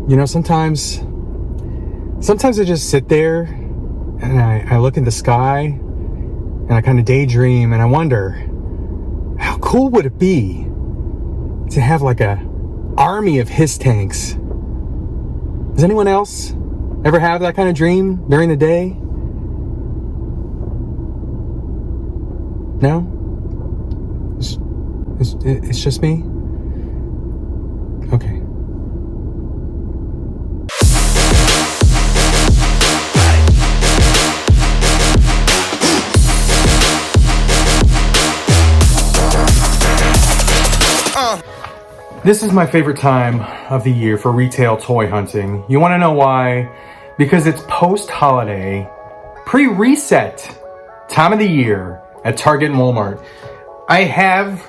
You know, sometimes I just sit there and I look in the sky and I kind of daydream and I wonder, how cool would it be to have like a army of HISS tanks? Does anyone else ever have that kind of dream during the day? No? It's just me? Okay. This is my favorite time of the year for retail toy hunting. You want to know why? Because it's post-holiday, pre-reset time of the year at Target and Walmart. I have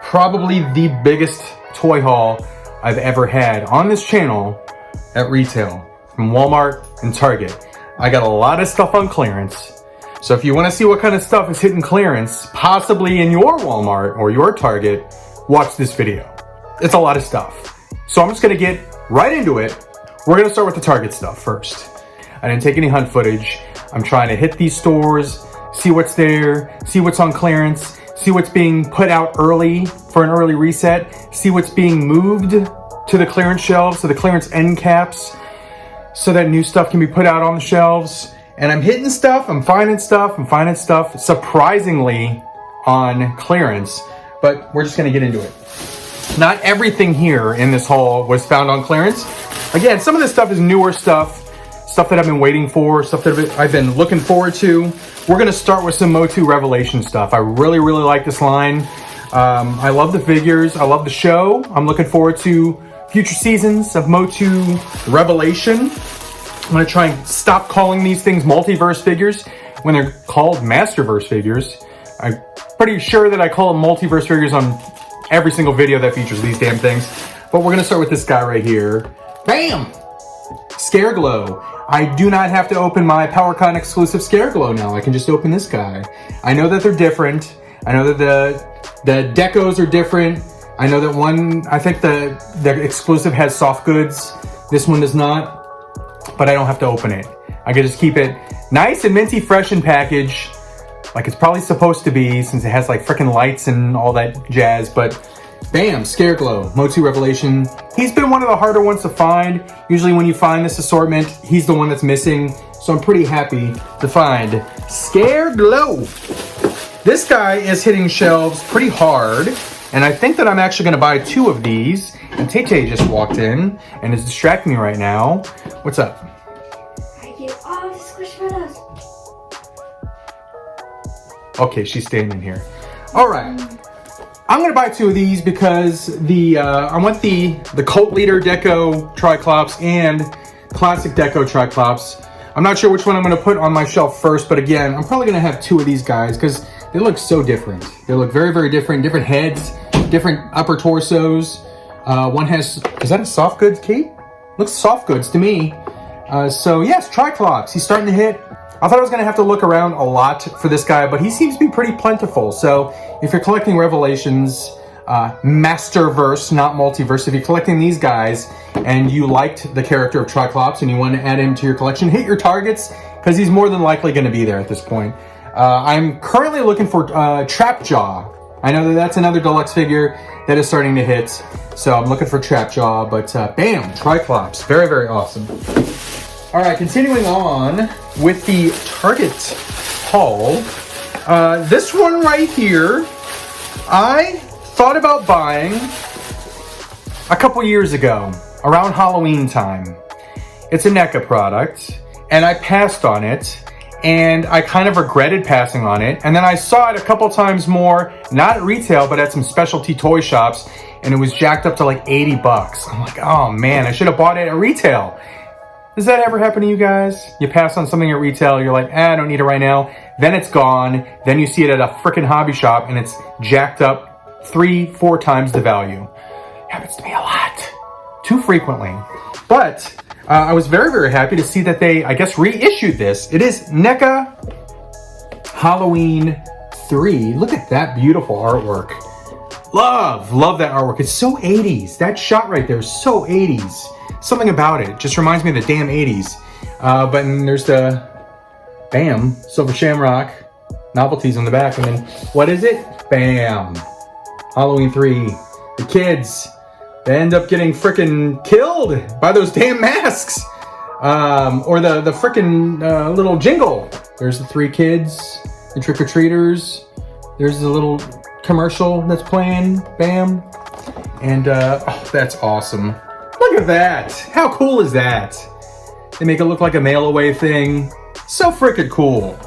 probably the biggest toy haul I've ever had on this channel at retail from Walmart and Target. I got a lot of stuff on clearance. So if you want to see what kind of stuff is hitting clearance, possibly in your Walmart or your Target, watch this video. It's a lot of stuff. So I'm just gonna get right into it. We're gonna start with the Target stuff first. I didn't take any hunt footage. I'm trying to hit these stores, see what's there, see what's on clearance, see what's being put out early for an early reset, see what's being moved to the clearance shelves, to the clearance end caps, so that new stuff can be put out on the shelves. And I'm hitting stuff, I'm finding stuff, surprisingly on clearance, but we're just gonna get into it. Not everything here in this haul was found on clearance. Again, some of this stuff is newer stuff that I've been waiting for, stuff that I've been looking forward to. We're gonna start with some Motu Revelation stuff. I really like this line. I love the figures, I love the show. I'm looking forward to future seasons of Motu Revelation. I'm gonna try and stop calling these things multiverse figures when they're called Masterverse figures. I'm pretty sure that I call them multiverse figures on every single video that features these damn things. But we're gonna start with this guy right here. Bam! Scare Glow. I do not have to open my PowerCon exclusive Scare Glow now. I can just open this guy. I know that they're different. I know that the decos are different. I know that one, I think the exclusive has soft goods. This one does not, but I don't have to open it. I can just keep it nice and minty fresh in package, like it's probably supposed to be, since it has like freaking lights and all that jazz. But bam, Scare Glow, Motu Revelation. He's been one of the harder ones to find. Usually when you find this assortment, he's the one that's missing. So I'm pretty happy to find Scare Glow. This guy is hitting shelves pretty hard, and I think that I'm actually gonna buy 2 of these. And Tay just walked in and is distracting me right now. What's up? I get all the Squishmallows. Okay, she's staying in here. All right, I'm gonna buy 2 of these because I want the Cult Leader Deco Triclops and Classic Deco Triclops. I'm not sure which one I'm gonna put on my shelf first, but again, I'm probably gonna have 2 of these guys because they look so different. They look very different. Different heads, different upper torsos. One has, is that a soft goods cape? Looks soft goods to me. So yes, Triclops, he's starting to hit. I thought I was gonna have to look around a lot for this guy, but he seems to be pretty plentiful. So if you're collecting Revelations, Masterverse, not Multiverse, if you're collecting these guys and you liked the character of Triclops and you want to add him to your collection, hit your targets, because he's more than likely gonna be there at this point. I'm currently looking for Trapjaw. I know that that's another deluxe figure that is starting to hit. So I'm looking for Trapjaw, but bam, Triclops, very awesome. All right, continuing on with the Target haul. This one right here, I thought about buying a couple years ago, around Halloween time. It's a NECA product, and I passed on it, and I kind of regretted passing on it. And then I saw it a couple times more, not at retail, but at some specialty toy shops, and it was jacked up to like 80 bucks. I'm like, oh man, I should have bought it at retail. Does that ever happen to you guys? You pass on something at retail, you're like, I don't need it right now. Then it's gone. Then you see it at a freaking hobby shop and it's jacked up 3-4 times the value. Happens to me a lot. Too frequently. But I was very happy to see that they, I guess, reissued this. It is NECA Halloween 3. Look at that beautiful artwork. Love that artwork. It's so 80s. That shot right there is so 80s. Something about it just reminds me of the damn 80s. But then there's the, bam, Silver Shamrock novelties on the back. And then, what is it? Bam. Halloween 3. The kids, they end up getting frickin' killed by those damn masks. Or the frickin' little jingle. There's the 3 kids, the trick-or-treaters. There's the little commercial that's playing. Bam. And, oh, that's awesome. Look at that. How cool is that? They make it look like a mail-away thing. So frickin' cool.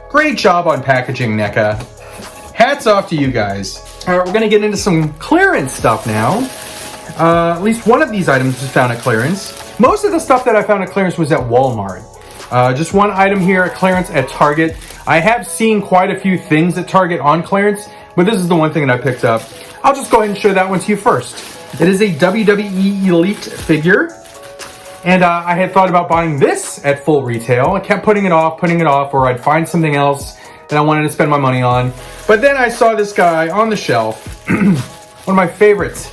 Great job on packaging, NECA. Hats off to you guys. All right, we're gonna get into some clearance stuff now. At least one of these items was found at clearance. Most of the stuff that I found at clearance was at Walmart. Just one item here at clearance at Target. I have seen quite a few things at Target on clearance, but this is the one thing that I picked up. I'll just go ahead and show that one to you first. It is a WWE Elite figure. And I had thought about buying this at full retail. I kept putting it off, or I'd find something else that I wanted to spend my money on. But then I saw this guy on the shelf, one of my favorites,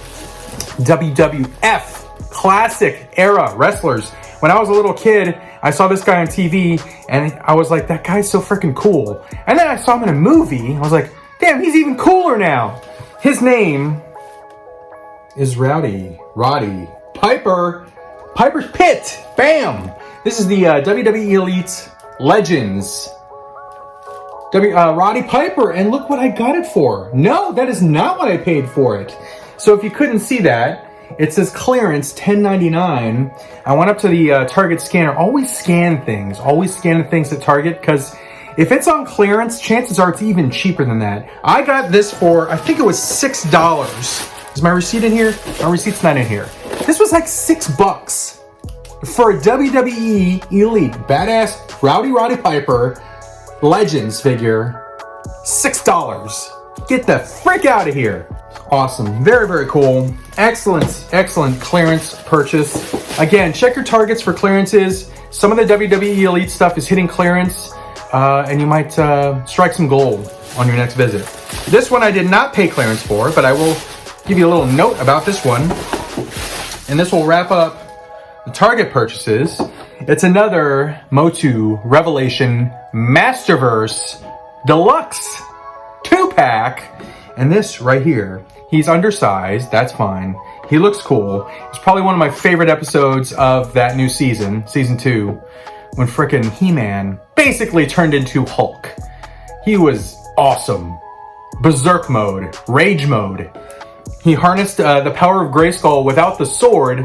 WWF classic era wrestlers. When I was a little kid, I saw this guy on TV and I was like, that guy's so freaking cool. And then I saw him in a movie. I was like, damn, he's even cooler now. His name is Roddy Piper. Piper's Pit. Bam. This is the WWE Elite Legends. Roddy Piper, and look what I got it for. No, that is not what I paid for it. So if you couldn't see that, it says clearance $10.99. I went up to the Target scanner. Always scan things. Always scan the things at Target, because if it's on clearance, chances are it's even cheaper than that. I got this for, I think it was $6. Is my receipt in here? My receipt's not in here. This was like $6 for a WWE Elite badass Roddy Piper Legends figure. $6. Get the frick out of here. Awesome. Very, very cool. Excellent clearance purchase. Again, check your Targets for clearances. Some of the WWE Elite stuff is hitting clearance, and you might strike some gold on your next visit. This one I did not pay clearance for, but I will give you a little note about this one. And this will wrap up the Target purchases. It's another Motu Revelation Masterverse Deluxe 2-pack. And this right here, he's undersized, that's fine. He looks cool. It's probably one of my favorite episodes of that new season, season 2, when frickin' He-Man basically turned into Hulk. He was awesome. Berserk mode, rage mode. He harnessed the power of Grayskull without the sword.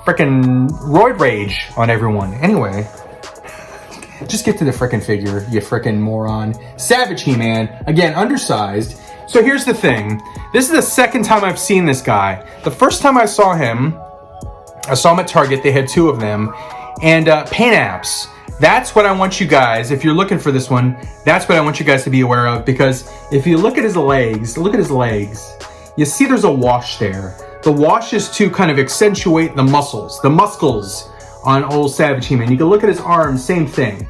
Frickin' roid rage on everyone. Anyway, just get to the frickin' figure, you frickin' moron. Savage He-Man, again, undersized. So here's the thing. This is the second time I've seen this guy. The first time I saw him at Target. They had 2 of them. And paint apps. That's what I want you guys, if you're looking for this one, that's what I want you guys to be aware of. Because if you look at his legs, you see there's a wash there. The wash is to kind of accentuate the muscles on old Savage He-Man. You can look at his arms, same thing.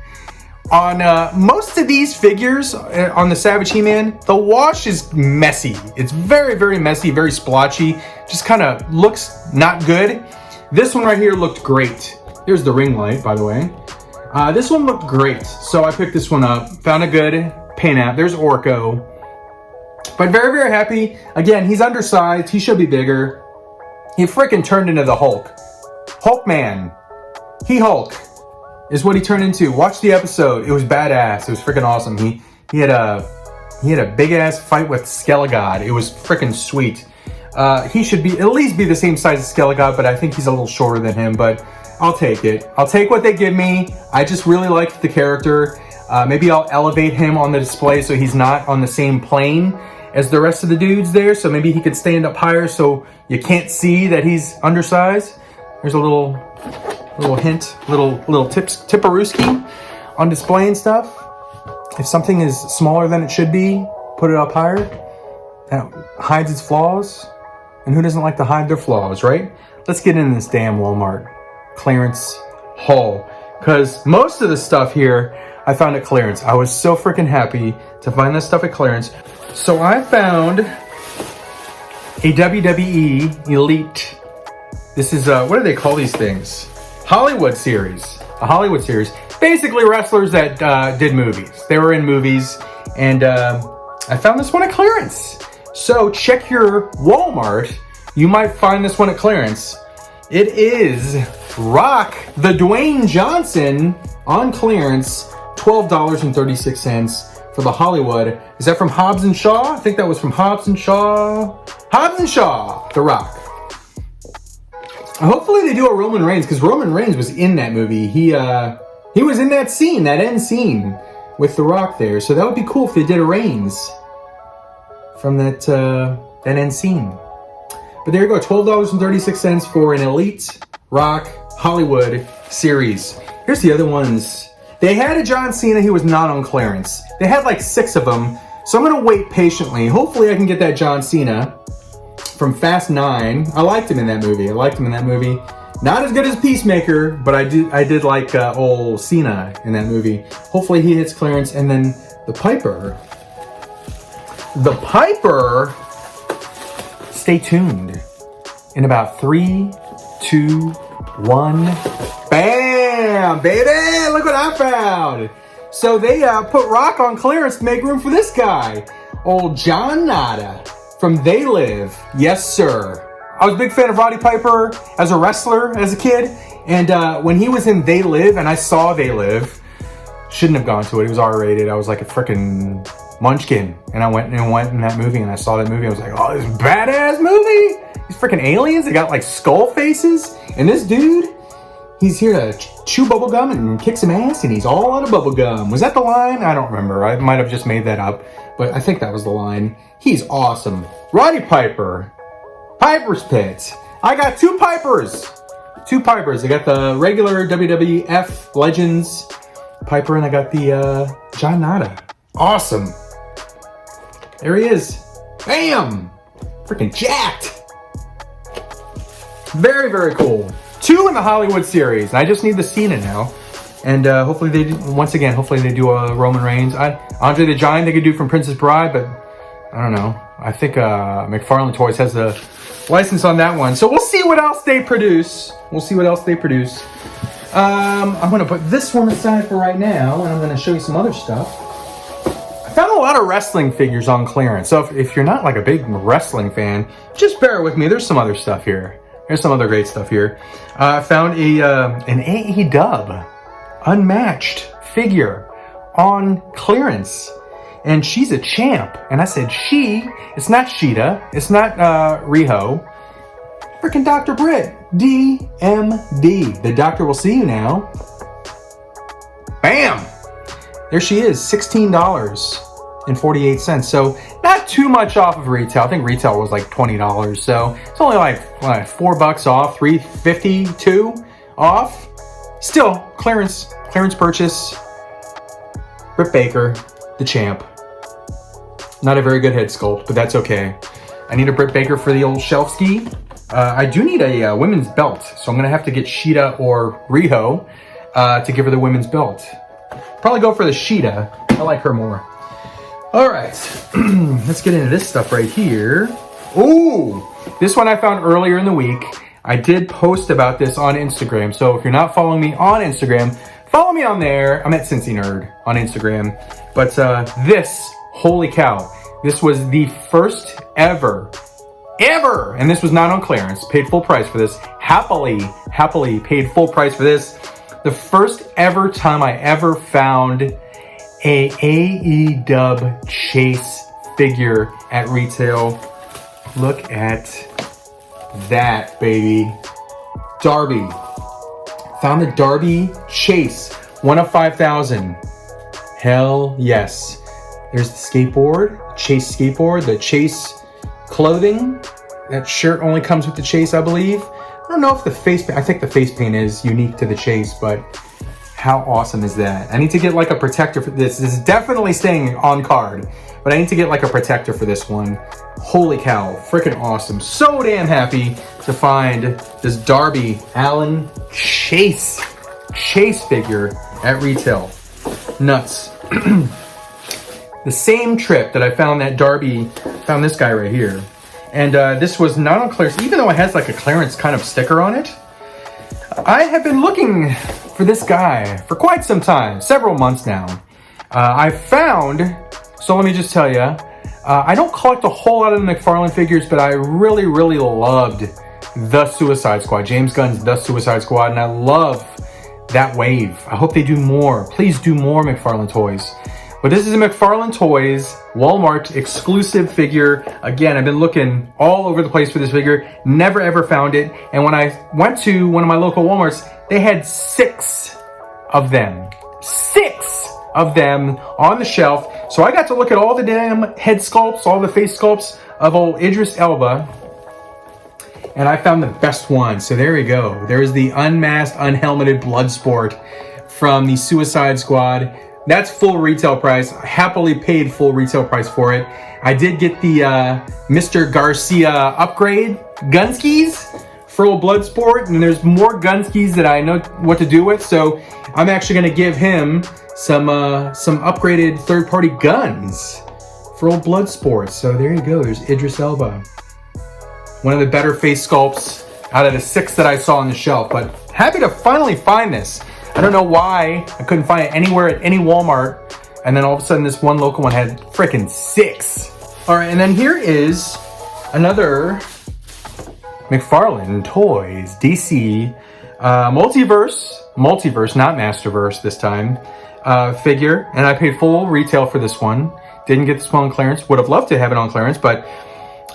On most of these figures on the Savage He-Man, the wash is messy. It's very, very messy, very splotchy. Just kind of looks not good. This one right here looked great. Here's the ring light, by the way. This one looked great, so I picked this one up. Found a good paint app. There's Orko. But very, very happy. Again, he's undersized. He should be bigger. He freaking turned into the Hulk. Hulk Man. He-Hulk is what he turned into. Watch the episode. It was badass. It was freaking awesome. He had a big ass fight with Skelegod. It was freaking sweet. He should be at least be the same size as Skelegod, but I think he's a little shorter than him. But I'll take it. I'll take what they give me. I just really liked the character. Maybe I'll elevate him on the display so he's not on the same plane as the rest of the dudes there. So maybe he could stand up higher so you can't see that he's undersized. There's a little hint, little tipperooski on display and stuff. If something is smaller than it should be, put it up higher. That hides its flaws. And who doesn't like to hide their flaws, right? Let's get into this damn Walmart clearance haul. Because most of the stuff here I found at clearance. I was so freaking happy to find this stuff at clearance. So I found a WWE Elite. This is, what do they call these things? Hollywood series. A Hollywood series. Basically wrestlers that did movies. They were in movies, and I found this one at clearance. So check your Walmart. You might find this one at clearance. It is Rock the Dwayne Johnson on clearance, $12.36 for the Hollywood. Is that from Hobbs and Shaw? I think that was from Hobbs and Shaw. Hobbs and Shaw, The Rock. Hopefully they do a Roman Reigns, because Roman Reigns was in that movie. He was in that scene, that end scene with The Rock there. So that would be cool if they did a Reigns from that end scene. But there you go, $12.36 for an Elite Rock Hollywood series. Here's the other ones. They had a John Cena who was not on clearance. They had like 6 of them. So I'm gonna wait patiently. Hopefully I can get that John Cena from Fast 9. I liked him in that movie. Not as good as Peacemaker, but I did like old Cena in that movie. Hopefully he hits clearance. And then the Piper. Stay tuned. In about 3, 2, 1. Bam! Baby! Look what I found! So they put Rock on clearance to make room for this guy. Old John Nada from They Live. Yes, sir. I was a big fan of Roddy Piper as a wrestler as a kid. And when he was in They Live, and I saw They Live, shouldn't have gone to it. It was R-rated. I was like a freaking munchkin. And I went in that movie, and I saw that movie. I was like, oh, this is a badass movie. These freaking aliens, they got like skull faces. And this dude, he's here to chew bubblegum and kick some ass, and he's all out of bubblegum. Was that the line? I don't remember. I might have just made that up, but I think that was the line. He's awesome. Roddy Piper. Piper's Pit. I got 2 Pipers. 2 Pipers. I got the regular WWF Legends Piper, and I got the John Nada. Awesome. There he is. Bam! Freaking jacked. Very, very cool. 2 in the Hollywood series. I just need the Cena now. And hopefully they do, once again, hopefully they do a Roman Reigns. Andre the Giant they could do from Princess Bride, but I don't know. I think McFarlane Toys has a license on that one. So we'll see what else they produce. I'm going to put this one aside for right now, and I'm going to show you some other stuff. I found a lot of wrestling figures on clearance. So if you're not like a big wrestling fan, just bear with me. There's some other stuff here. There's some other great stuff here. I found an AEW unmatched figure on clearance. And she's a champ. And I said it's not Sheeta. It's not Riho. Freaking Dr. Britt. DMD. The doctor will see you now. Bam! There she is. $16.48. So not too much off of retail. I think retail was like $20. So it's only like $4 off. $3.52 off. Still, clearance purchase. Britt Baker, the champ. Not a very good head sculpt, but that's okay. I need a Britt Baker for the old shelf ski. I do need a women's belt, so I'm going to have to get Sheeta or Riho to give her the women's belt. Probably go for the Sheeta. I like her more. All right, let's get into this stuff right here. Ooh, this one I found earlier in the week. I did post about this on Instagram, so if you're not following me on Instagram, follow me on there. I'm at CINCY Nerd on Instagram. But this, holy cow, this was the first ever, and this was not on clearance, paid full price for this, happily paid full price for this. The first ever time I ever found a AEW Chase figure at retail. Look at that, baby. Darby. Found the Darby Chase. 1 of 5,000. Hell yes. There's the skateboard. Chase skateboard. The Chase clothing. That shirt only comes with the Chase, I believe. I don't know if the face paint, I think the face paint is unique to the Chase, but how awesome is that? I need to get like a protector for this. This is definitely staying on card, but I need to get like a protector for this one. Holy cow, freaking awesome. So damn happy to find this Darby Allin Chase figure at retail. Nuts. The same trip that I found that Darby, found this guy right here. And this was not on clearance, even though it has like a clearance kind of sticker on it. I have been looking for this guy for quite some time, several months now. I found, so let me just tell you, I don't collect a whole lot of the McFarlane figures, but I really, really loved The Suicide Squad, James Gunn's The Suicide Squad, and I love that wave. I hope they do more. Please do more McFarlane toys. But this is a McFarlane Toys Walmart exclusive figure. Again, I've been looking all over the place for this figure, never ever found it. And when I went to one of my local Walmarts, they had 6 of them. 6 of them on the shelf. So I got to look at all the damn head sculpts, all the face sculpts of old Idris Elba. And I found the best one. So there we go. There's the unmasked, unhelmeted Bloodsport from the Suicide Squad. That's full retail price. I happily paid full retail price for it. I did get the Mr. Garcia upgrade Gunskis for old Bloodsport, and there's more Gunskis that I know what to do with. So I'm actually going to give him some upgraded third-party guns for old Bloodsport. So there you go. There's Idris Elba. One of the better face sculpts out of the 6 that I saw on the shelf. But happy to finally find this. I don't know why I couldn't find it anywhere at any Walmart. And then all of a sudden this one local one had freaking 6. All right, and then here is another McFarlane Toys DC multiverse, not Masterverse this time, figure. And I paid full retail for this one. Didn't get this one on clearance. Would have loved to have it on clearance, but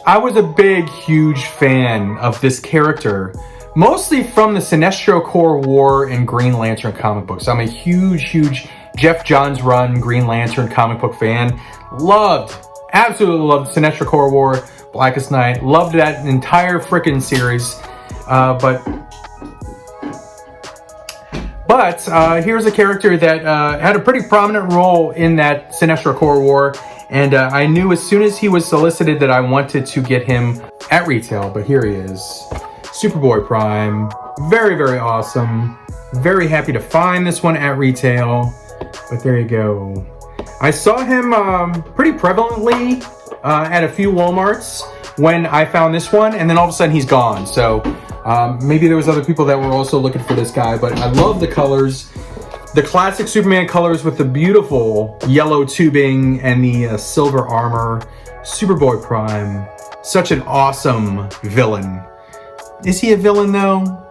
I was a big, huge fan of this character. Mostly from the Sinestro Corps War and Green Lantern comic books. I'm a huge Jeff Johns run Green Lantern comic book fan. Absolutely loved Sinestro Corps War, Blackest Night. Loved that entire frickin' series. But here's a character that had a pretty prominent role in that Sinestro Corps War. And I knew as soon as he was solicited that I wanted to get him at retail. But here he is. Superboy Prime, very, very awesome. Very happy to find this one at retail, but there you go. I saw him pretty prevalently at a few Walmarts when I found this one, and then all of a sudden he's gone. So maybe there was other people that were also looking for this guy, but I love the colors. The classic Superman colors with the beautiful yellow tubing and the silver armor. Superboy Prime, such an awesome villain. Is he a villain though?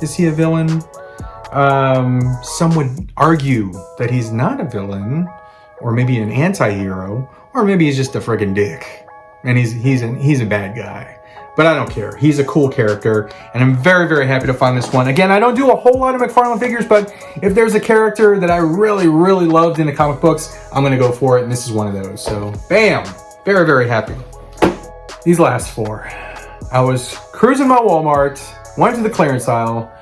Is he a villain? Some would argue that he's not a villain, or maybe an anti-hero, or maybe he's just a friggin' dick, and he's a bad guy. But I don't care. He's a cool character, and I'm very, very happy to find this one. Again, I don't do a whole lot of McFarlane figures, but if there's a character that I really, really loved in the comic books, I'm gonna go for it, and this is one of those. So, bam! Very, very happy. These last 4. I was cruising my Walmart, went to the clearance aisle.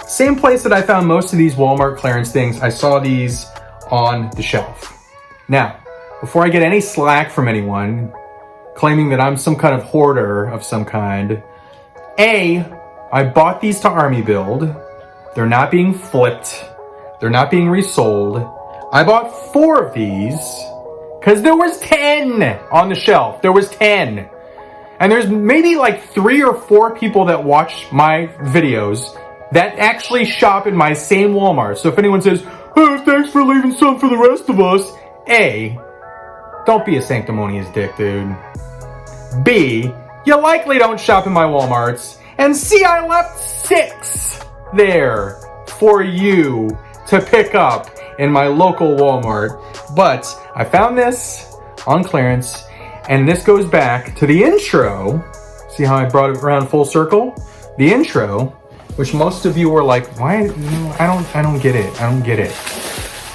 Same place that I found most of these Walmart clearance things, I saw these on the shelf. Now, before I get any slack from anyone claiming that I'm some kind of hoarder of some kind, I bought these to Army Build. They're not being flipped. They're not being resold. I bought 4 of these because there was 10 on the shelf. There was 10. And there's maybe like 3 or 4 people that watch my videos that actually shop in my same Walmart. So if anyone says, "Oh, thanks for leaving some for the rest of us," A, don't be a sanctimonious dick, dude. B, you likely don't shop in my Walmarts. And C, I left 6 there for you to pick up in my local Walmart. But I found this on clearance. And this goes back to the intro. See how I brought it around full circle? The intro, which most of you were like, "Why? I don't get it. I don't get it."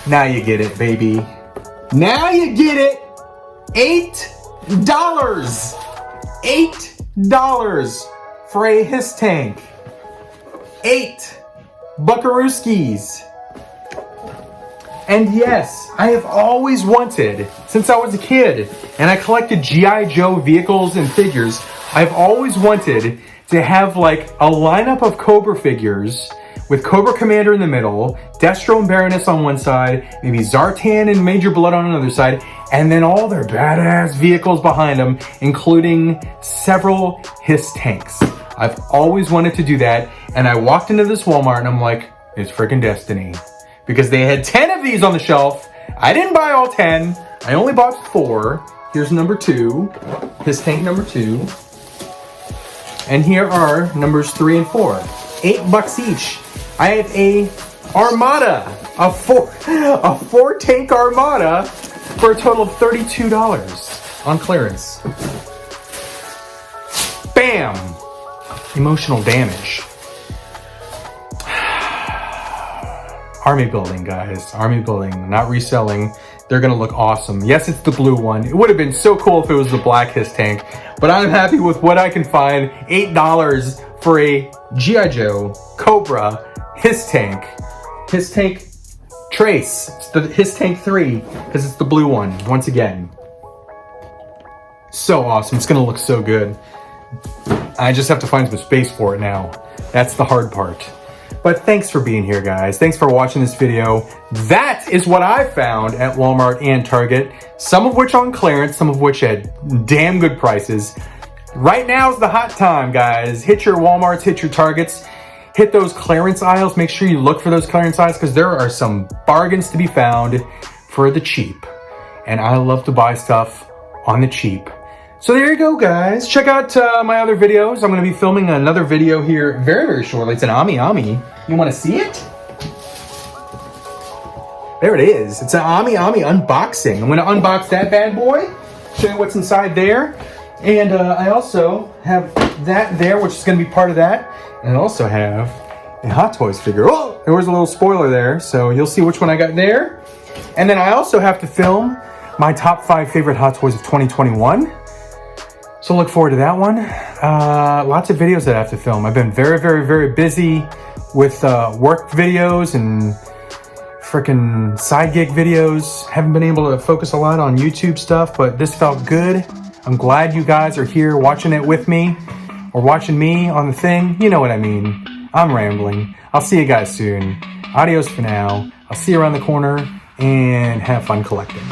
Now you get it, baby. Now you get it. $8. $8 for a Hiss tank. 8 buckarooskies. And yes, I have always wanted, since I was a kid, and I collected G.I. Joe vehicles and figures, I've always wanted to have like a lineup of Cobra figures with Cobra Commander in the middle, Destro and Baroness on one side, maybe Zartan and Major Blood on another side, and then all their badass vehicles behind them, including several HISS tanks. I've always wanted to do that, and I walked into this Walmart and I'm like, it's freaking destiny. Because they had 10 of these on the shelf. I didn't buy all 10. I only bought 4. Here's number 2, HISS tank number 2. And here are numbers 3 and 4. $8 each. I have a Armada, a 4 tank Armada for a total of $32 on clearance. Bam! Emotional damage. Army building, guys. Army building, not reselling. They're gonna look awesome. Yes, it's the blue one. It would have been so cool if it was the black HISS tank, but I'm happy with what I can find. $8 for a G.I. Joe Cobra HISS tank. HISS tank Trace. It's the HISS tank 3, because it's the blue one, once again. So awesome. It's gonna look so good. I just have to find some space for it now. That's the hard part. But thanks for being here, guys. Thanks for watching this video. That is what I found at Walmart and Target. Some of which on clearance, some of which at damn good prices. Right now is the hot time, guys. Hit your Walmarts, hit your Targets, hit those clearance aisles. Make sure you look for those clearance aisles because there are some bargains to be found for the cheap. And I love to buy stuff on the cheap. So there you go, guys. Check out my other videos. I'm going to be filming another video here very, very shortly. It's an Ami Ami. You want to see it? There it is. It's an Ami Ami unboxing. I'm going to unbox that bad boy, show you what's inside there. And I also have that there, which is going to be part of that. And I also have a Hot Toys figure. Oh, there was a little spoiler there, so you'll see which one I got there. And then I also have to film my top 5 favorite Hot Toys of 2021. So look forward to that one. Lots of videos that I have to film. I've been very, very, very busy with work videos and freaking side gig videos. Haven't been able to focus a lot on YouTube stuff, but this felt good. I'm glad you guys are here watching it with me or watching me on the thing. You know what I mean. I'm rambling. I'll see you guys soon. Adios for now. I'll see you around the corner and have fun collecting.